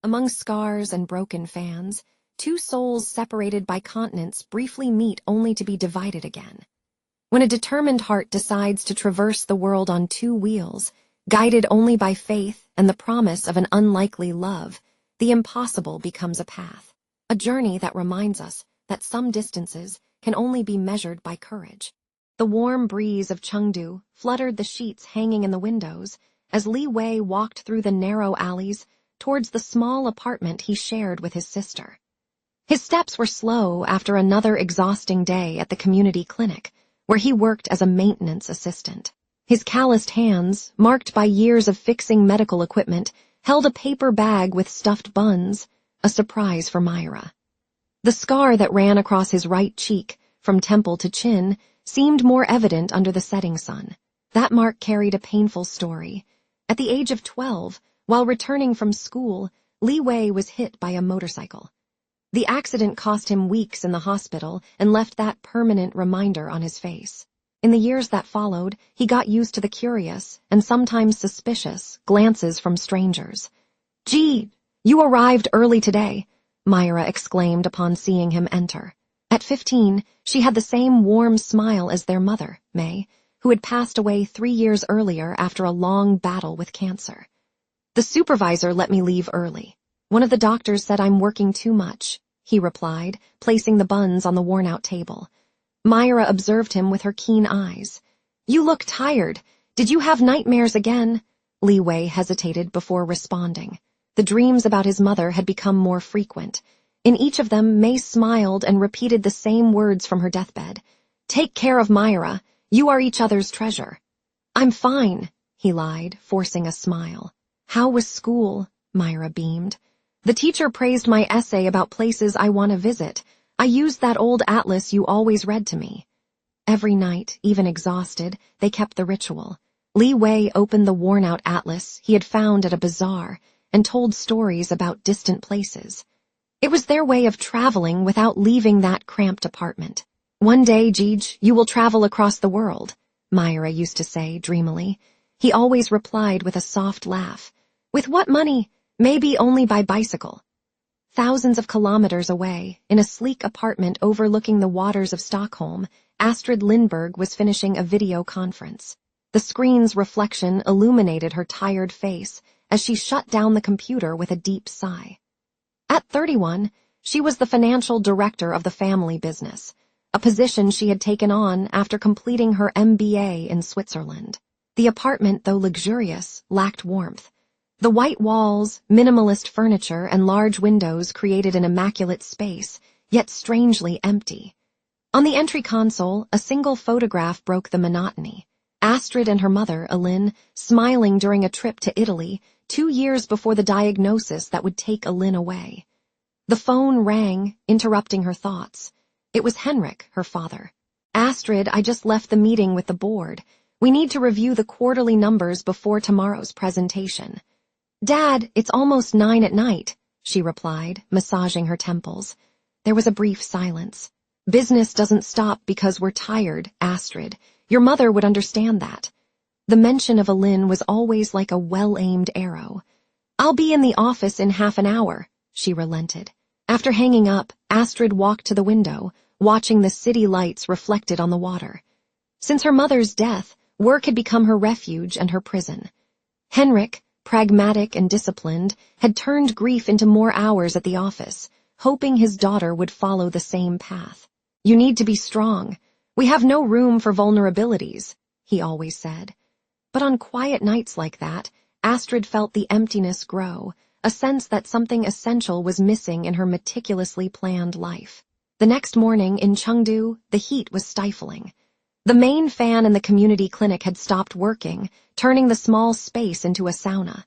Among scars and broken fans, two souls separated by continents briefly meet only to be divided again. When a determined heart decides to traverse the world on two wheels, guided only by faith and the promise of an unlikely love, the impossible becomes a path, a journey that reminds us that some distances can only be measured by courage. The warm breeze of Chengdu fluttered the sheets hanging in the windows as Li Wei walked through the narrow alleys towards the small apartment he shared with his sister. His steps were slow after another exhausting day at the community clinic, where he worked as a maintenance assistant. His calloused hands, marked by years of fixing medical equipment, held a paper bag with stuffed buns, a surprise for Myra. The scar that ran across his right cheek, from temple to chin, seemed more evident under the setting sun. That mark carried a painful story. At the age of 12, while returning from school, Li Wei was hit by a motorcycle. The accident cost him weeks in the hospital and left that permanent reminder on his face. In the years that followed, he got used to the curious, and sometimes suspicious, glances from strangers. "Gee, you arrived early today," Myra exclaimed upon seeing him enter. At 15, she had the same warm smile as their mother, May, who had passed away 3 years earlier after a long battle with cancer. "The supervisor let me leave early. One of the doctors said I'm working too much," he replied, placing the buns on the worn-out table. Myra observed him with her keen eyes. "You look tired. Did you have nightmares again?" Li Wei hesitated before responding. The dreams about his mother had become more frequent. In each of them, May smiled and repeated the same words from her deathbed. "Take care of Myra. You are each other's treasure." "I'm fine," he lied, forcing a smile. "How was school?" Myra beamed. "The teacher praised my essay about places I want to visit. I used that old atlas you always read to me." Every night, even exhausted, they kept the ritual. Li Wei opened the worn-out atlas he had found at a bazaar and told stories about distant places. It was their way of traveling without leaving that cramped apartment. "One day, Gij, you will travel across the world," Myra used to say dreamily. He always replied with a soft laugh. "With what money? Maybe only by bicycle." Thousands of kilometers away, in a sleek apartment overlooking the waters of Stockholm, Astrid Lindberg was finishing a video conference. The screen's reflection illuminated her tired face as she shut down the computer with a deep sigh. At 31, she was the financial director of the family business, a position she had taken on after completing her MBA in Switzerland. The apartment, though luxurious, lacked warmth. The white walls, minimalist furniture, and large windows created an immaculate space, yet strangely empty. On the entry console, a single photograph broke the monotony. Astrid and her mother, Aline, smiling during a trip to Italy, 2 years before the diagnosis that would take Aline away. The phone rang, interrupting her thoughts. It was Henrik, her father. "Astrid, I just left the meeting with the board. We need to review the quarterly numbers before tomorrow's presentation." "Dad, it's almost 9 at night," she replied, massaging her temples. There was a brief silence. "Business doesn't stop because we're tired, Astrid. Your mother would understand that." The mention of Aline was always like a well-aimed arrow. "I'll be in the office in half an hour," she relented. After hanging up, Astrid walked to the window, watching the city lights reflected on the water. Since her mother's death, work had become her refuge and her prison. Henrik, pragmatic and disciplined, had turned grief into more hours at the office, hoping his daughter would follow the same path. "You need to be strong. We have no room for vulnerabilities," he always said. But on quiet nights like that, Astrid felt the emptiness grow, a sense that something essential was missing in her meticulously planned life. The next morning in Chengdu, the heat was stifling. The main fan in the community clinic had stopped working, turning the small space into a sauna.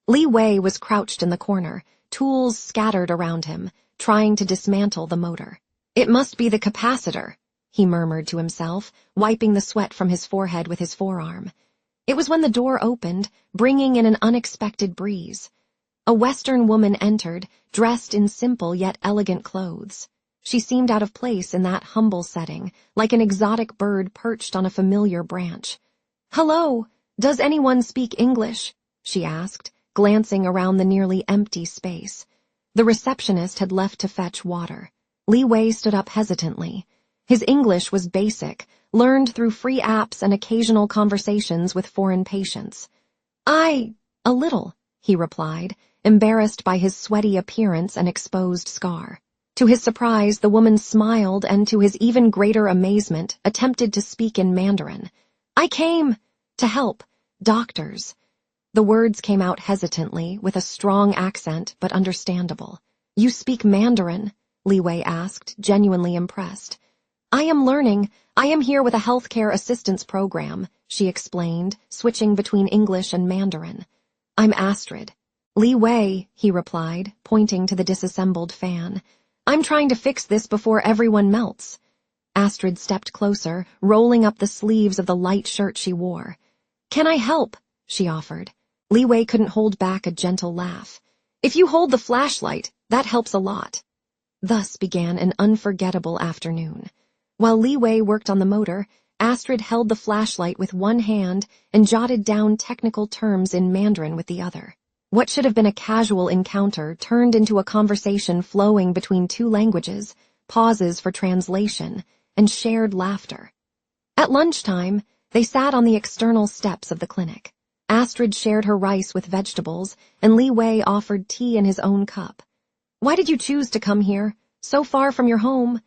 Li Wei was crouched in the corner, tools scattered around him, trying to dismantle the motor. "It must be the capacitor," he murmured to himself, wiping the sweat from his forehead with his forearm. It was when the door opened, bringing in an unexpected breeze. A Western woman entered, dressed in simple yet elegant clothes. She seemed out of place in that humble setting, like an exotic bird perched on a familiar branch. "Hello, does anyone speak English?" she asked, glancing around the nearly empty space. The receptionist had left to fetch water. Li Wei stood up hesitantly. His English was basic, learned through free apps and occasional conversations with foreign patients. A little, he replied, embarrassed by his sweaty appearance and exposed scar. To his surprise, the woman smiled and, to his even greater amazement, attempted to speak in Mandarin. I came to help. Doctors. The words came out hesitantly, with a strong accent, but understandable. You speak Mandarin? Li Wei asked, genuinely impressed. I am learning. I am here with a healthcare assistance program, she explained, switching between English and Mandarin. I'm Astrid. Li Wei, he replied, pointing to the disassembled fan. I'm trying to fix this before everyone melts. Astrid stepped closer, rolling up the sleeves of the light shirt she wore. Can I help? She offered. Li Wei couldn't hold back a gentle laugh. If you hold the flashlight, that helps a lot. Thus began an unforgettable afternoon. While Li Wei worked on the motor, Astrid held the flashlight with one hand and jotted down technical terms in Mandarin with the other. What should have been a casual encounter turned into a conversation flowing between two languages, pauses for translation, and shared laughter. At lunchtime, they sat on the external steps of the clinic. Astrid shared her rice with vegetables, and Li Wei offered tea in his own cup. Why did you choose to come here, so far from your home?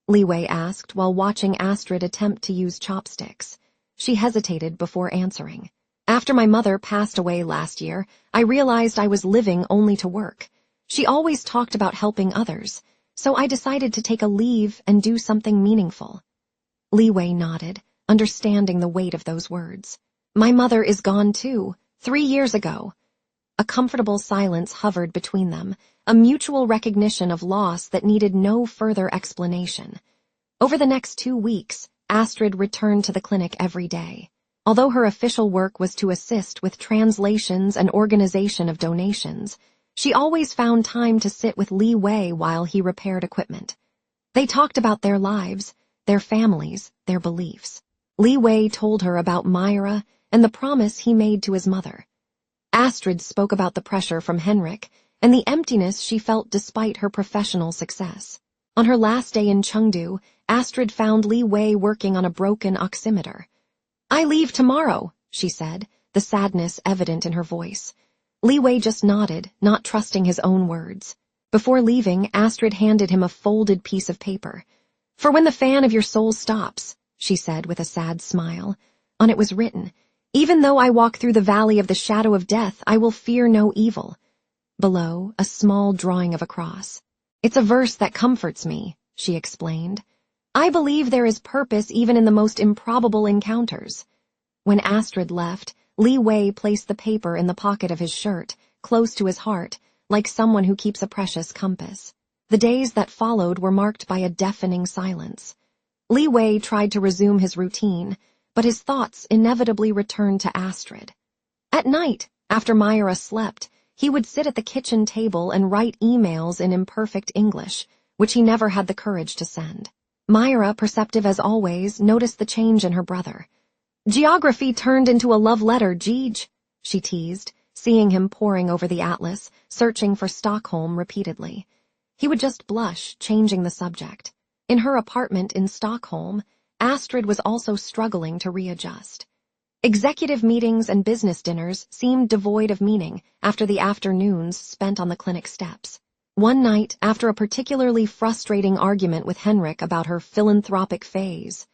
Li Wei asked while watching Astrid attempt to use chopsticks. She hesitated before answering. After my mother passed away last year, I realized I was living only to work. She always talked about helping others, so I decided to take a leave and do something meaningful. Li Wei nodded, understanding the weight of those words. My mother is gone too, 3 years ago. A comfortable silence hovered between them, a mutual recognition of loss that needed no further explanation. Over the next 2 weeks, Astrid returned to the clinic every day. Although her official work was to assist with translations and organization of donations, she always found time to sit with Li Wei while he repaired equipment. They talked about their lives, their families, their beliefs. Li Wei told her about Myra and the promise he made to his mother. Astrid spoke about the pressure from Henrik and the emptiness she felt despite her professional success. On her last day in Chengdu, Astrid found Li Wei working on a broken oximeter. I leave tomorrow, she said, the sadness evident in her voice. Li Wei just nodded, not trusting his own words. Before leaving, Astrid handed him a folded piece of paper. For when the fan of your soul stops, she said with a sad smile. On it was written, Even though I walk through the valley of the shadow of death, I will fear no evil. Below, a small drawing of a cross. It's a verse that comforts me, she explained. I believe there is purpose even in the most improbable encounters. When Astrid left, Li Wei placed the paper in the pocket of his shirt, close to his heart, like someone who keeps a precious compass. The days that followed were marked by a deafening silence. Li Wei tried to resume his routine, but his thoughts inevitably returned to Astrid. At night, after Myra slept, he would sit at the kitchen table and write emails in imperfect English, which he never had the courage to send. Myra, perceptive as always, noticed the change in her brother. Geography turned into a love letter, Jeej, she teased, seeing him poring over the atlas, searching for Stockholm repeatedly. He would just blush, changing the subject. In her apartment in Stockholm, Astrid was also struggling to readjust. Executive meetings and business dinners seemed devoid of meaning after the afternoons spent on the clinic steps. One night, after a particularly frustrating argument with Henrik about her philanthropic phase,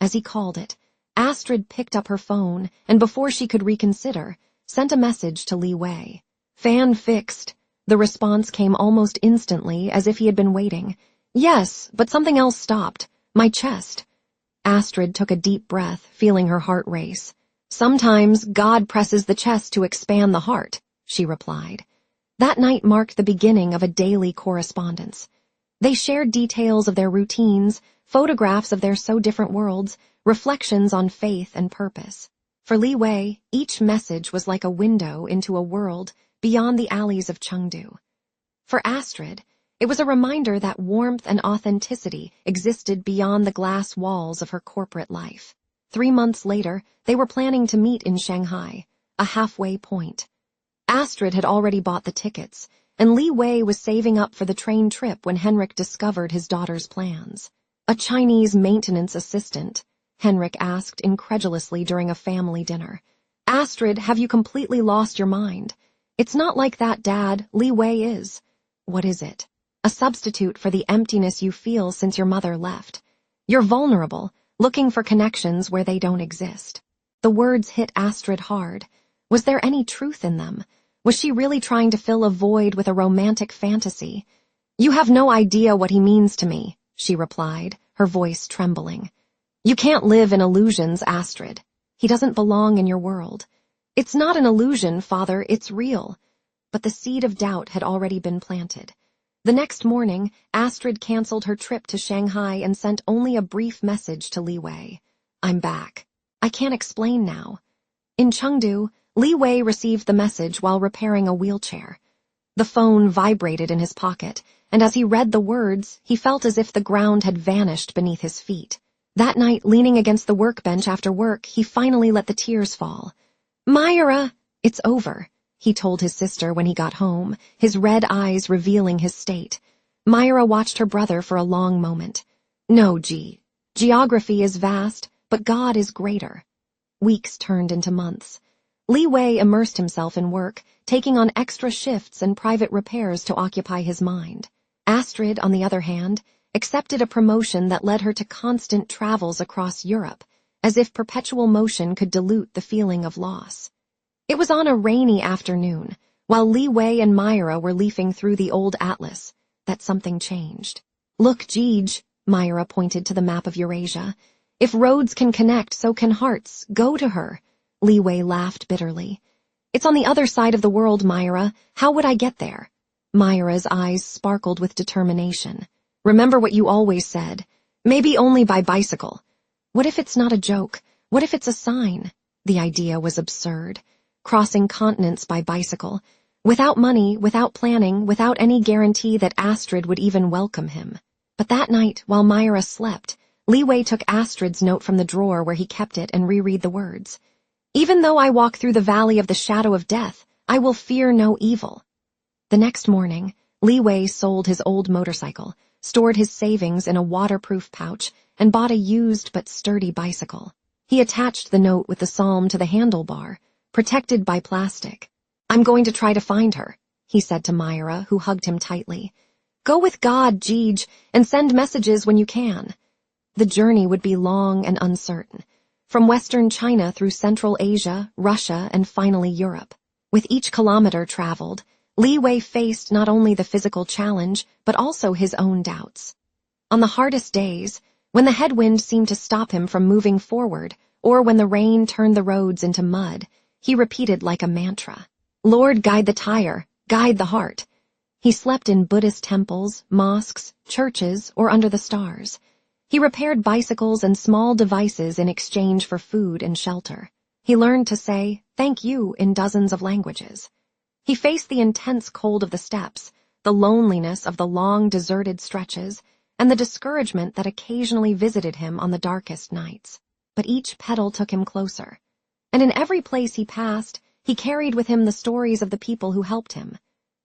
as he called it, Astrid picked up her phone and, before she could reconsider, sent a message to Li Wei. Fan fixed. The response came almost instantly, as if he had been waiting. Yes, but something else stopped. My chest. Astrid took a deep breath, feeling her heart race. Sometimes God presses the chest to expand the heart, she replied. That night marked the beginning of a daily correspondence. They shared details of their routines, photographs of their so different worlds, reflections on faith and purpose. For Li Wei, each message was like a window into a world beyond the alleys of Chengdu. For Astrid, it was a reminder that warmth and authenticity existed beyond the glass walls of her corporate life. 3 months later, they were planning to meet in Shanghai, a halfway point. Astrid had already bought the tickets, and Li Wei was saving up for the train trip when Henrik discovered his daughter's plans. "A Chinese maintenance assistant?" Henrik asked incredulously during a family dinner. "Astrid, have you completely lost your mind?" "It's not like that, Dad. Li Wei is." "What is it?" "A substitute for the emptiness you feel since your mother left. You're vulnerable, looking for connections where they don't exist." The words hit Astrid hard. Was there any truth in them? Was she really trying to fill a void with a romantic fantasy? "You have no idea what he means to me," she replied, her voice trembling. "You can't live in illusions, Astrid. He doesn't belong in your world." "It's not an illusion, Father, it's real." But the seed of doubt had already been planted. The next morning, Astrid canceled her trip to Shanghai and sent only a brief message to Li Wei. "I'm back. I can't explain now." In Chengdu, Li Wei received the message while repairing a wheelchair. The phone vibrated in his pocket, and as he read the words, he felt as if the ground had vanished beneath his feet. That night, leaning against the workbench after work, he finally let the tears fall. "Myra, it's over," he told his sister when he got home, his red eyes revealing his state. Myra watched her brother for a long moment. "No, Geography is vast, but God is greater." Weeks turned into months. Li Wei immersed himself in work, taking on extra shifts and private repairs to occupy his mind. Astrid, on the other hand, accepted a promotion that led her to constant travels across Europe, as if perpetual motion could dilute the feeling of loss. It was on a rainy afternoon, while Li Wei and Myra were leafing through the old atlas, that something changed. "Look, Myra pointed to the map of Eurasia. "If roads can connect, so can hearts. Go to her." Li Wei laughed bitterly. "It's on the other side of the world, Myra. How would I get there?" Myra's eyes sparkled with determination. "Remember what you always said. Maybe only by bicycle." "What if it's not a joke? What if it's a sign?" The idea was absurd. Crossing continents by bicycle. Without money, without planning, without any guarantee that Astrid would even welcome him. But that night, while Myra slept, Li Wei took Astrid's note from the drawer where he kept it and reread the words. "Even though I walk through the valley of the shadow of death, I will fear no evil." The next morning, Li Wei sold his old motorcycle, stored his savings in a waterproof pouch, and bought a used but sturdy bicycle. He attached the note with the psalm to the handlebar, protected by plastic. "I'm going to try to find her," he said to Myra, who hugged him tightly. "Go with God, Jeej, and send messages when you can." The journey would be long and uncertain. From Western China through Central Asia, Russia, and finally Europe. With each kilometer traveled, Li Wei faced not only the physical challenge, but also his own doubts. On the hardest days, when the headwind seemed to stop him from moving forward, or when the rain turned the roads into mud, he repeated like a mantra, "Lord, guide the tire, guide the heart." He slept in Buddhist temples, mosques, churches, or under the stars. He repaired bicycles and small devices in exchange for food and shelter. He learned to say, "thank you," in dozens of languages. He faced the intense cold of the steppes, the loneliness of the long deserted stretches, and the discouragement that occasionally visited him on the darkest nights. But each pedal took him closer. And in every place he passed, he carried with him the stories of the people who helped him.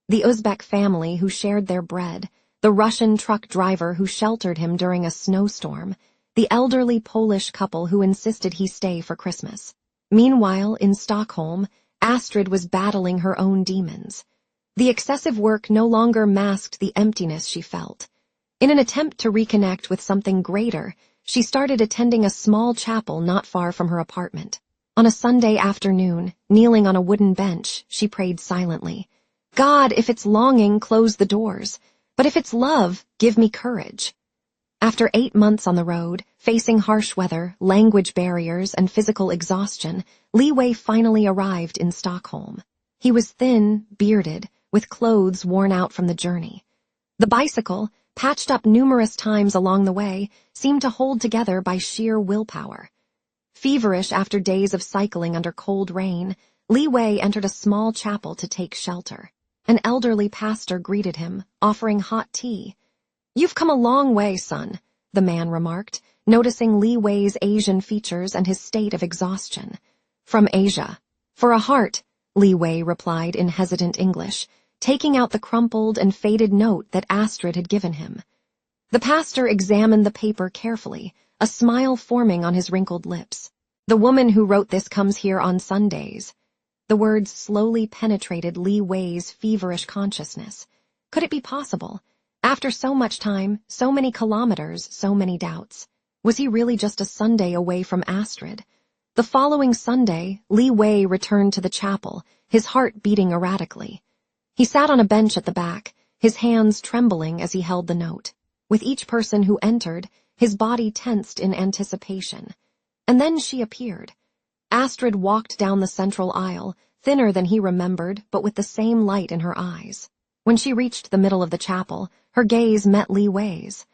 The Uzbek family who shared their bread, the Russian truck driver who sheltered him during a snowstorm, the elderly Polish couple who insisted he stay for Christmas. Meanwhile, in Stockholm, Astrid was battling her own demons. The excessive work no longer masked the emptiness she felt. In an attempt to reconnect with something greater, she started attending a small chapel not far from her apartment. On a Sunday afternoon, kneeling on a wooden bench, she prayed silently. "God, if it's longing, close the doors. But if it's love, give me courage." After 8 months on the road, facing harsh weather, language barriers, and physical exhaustion, Li Wei finally arrived in Stockholm. He was thin, bearded, with clothes worn out from the journey. The bicycle, patched up numerous times along the way, seemed to hold together by sheer willpower. Feverish after days of cycling under cold rain, Li Wei entered a small chapel to take shelter. An elderly pastor greeted him, offering hot tea. "You've come a long way, son," the man remarked, noticing Li Wei's Asian features and his state of exhaustion. "From Asia. For a heart, Li Wei replied in hesitant English, taking out the crumpled and faded note that Astrid had given him. The pastor examined the paper carefully, a smile forming on his wrinkled lips. The woman who wrote this comes here on Sundays. The words slowly penetrated Li Wei's feverish consciousness. Could it be possible? After so much time, so many kilometers, so many doubts. Was he really just a Sunday away from Astrid? The following Sunday, Li Wei returned to the chapel, his heart beating erratically. He sat on a bench at the back, his hands trembling as he held the note. With each person who entered, his body tensed in anticipation. And then she appeared. Astrid walked down the central aisle, thinner than he remembered, but with the same light in her eyes. When she reached the middle of the chapel, her gaze met Li Wei's.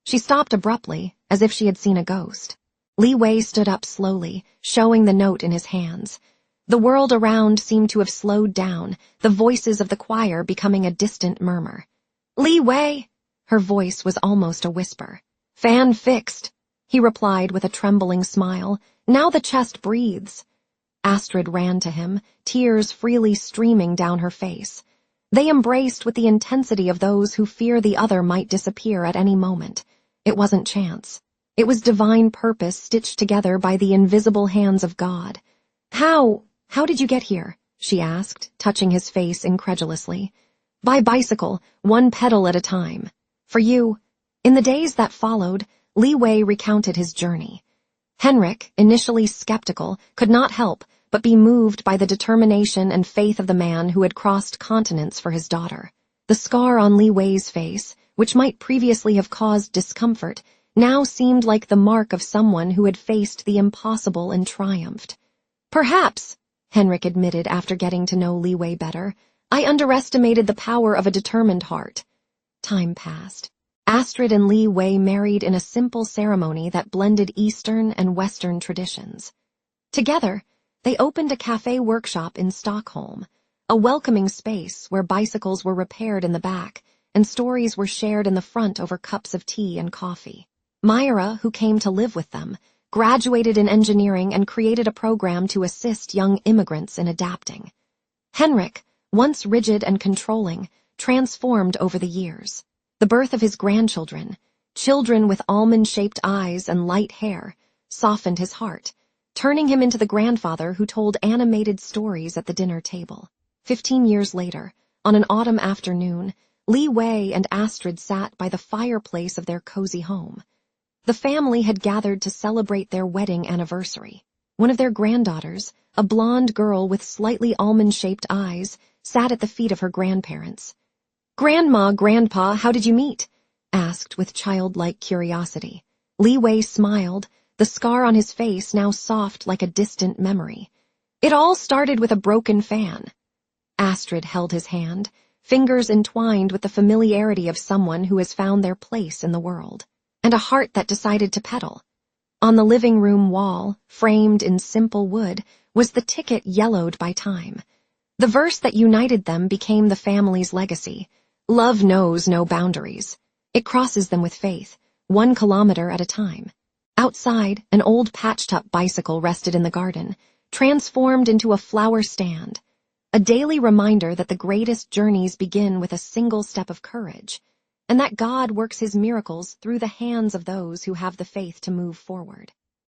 She stopped abruptly, as if she had seen a ghost. Li Wei stood up slowly, showing the note in his hands. The world around seemed to have slowed down, the voices of the choir becoming a distant murmur. "Li Wei!" Her voice was almost a whisper. "Fan fixed," he replied with a trembling smile. "Now the chest breathes." Astrid ran to him, tears freely streaming down her face. They embraced with the intensity of those who fear the other might disappear at any moment. It wasn't chance. It was divine purpose stitched together by the invisible hands of God. How did you get here?" she asked, touching his face incredulously. "By bicycle, one pedal at a time. For you." In the days that followed, Li Wei recounted his journey. Henrik, initially skeptical, could not help but be moved by the determination and faith of the man who had crossed continents for his daughter. The scar on Li Wei's face, which might previously have caused discomfort, now seemed like the mark of someone who had faced the impossible and triumphed. "Perhaps," Henrik admitted after getting to know Li Wei better, "I underestimated the power of a determined heart." Time passed. Astrid and Li Wei married in a simple ceremony that blended Eastern and Western traditions. Together, they opened a cafe workshop in Stockholm, a welcoming space where bicycles were repaired in the back and stories were shared in the front over cups of tea and coffee. Myra, who came to live with them, graduated in engineering and created a program to assist young immigrants in adapting. Henrik, once rigid and controlling, transformed over the years. The birth of his grandchildren, children with almond-shaped eyes and light hair, softened his heart, turning him into the grandfather who told animated stories at the dinner table. 15 years later, on an autumn afternoon, Li Wei and Astrid sat by the fireplace of their cozy home. The family had gathered to celebrate their wedding anniversary. One of their granddaughters, a blonde girl with slightly almond-shaped eyes, sat at the feet of her grandparents. "Grandma, Grandpa, how did you meet?" asked with childlike curiosity. Li Wei smiled, the scar on his face now soft like a distant memory. "It all started with a broken fan." Astrid held his hand, fingers entwined with the familiarity of someone who has found their place in the world, and a heart that decided to pedal. On the living room wall, framed in simple wood, was the ticket yellowed by time. The verse that united them became the family's legacy. Love knows no boundaries. It crosses them with faith, 1 kilometer at a time. Outside, an old patched-up bicycle rested in the garden, transformed into a flower stand. A daily reminder that the greatest journeys begin with a single step of courage, and that God works his miracles through the hands of those who have the faith to move forward.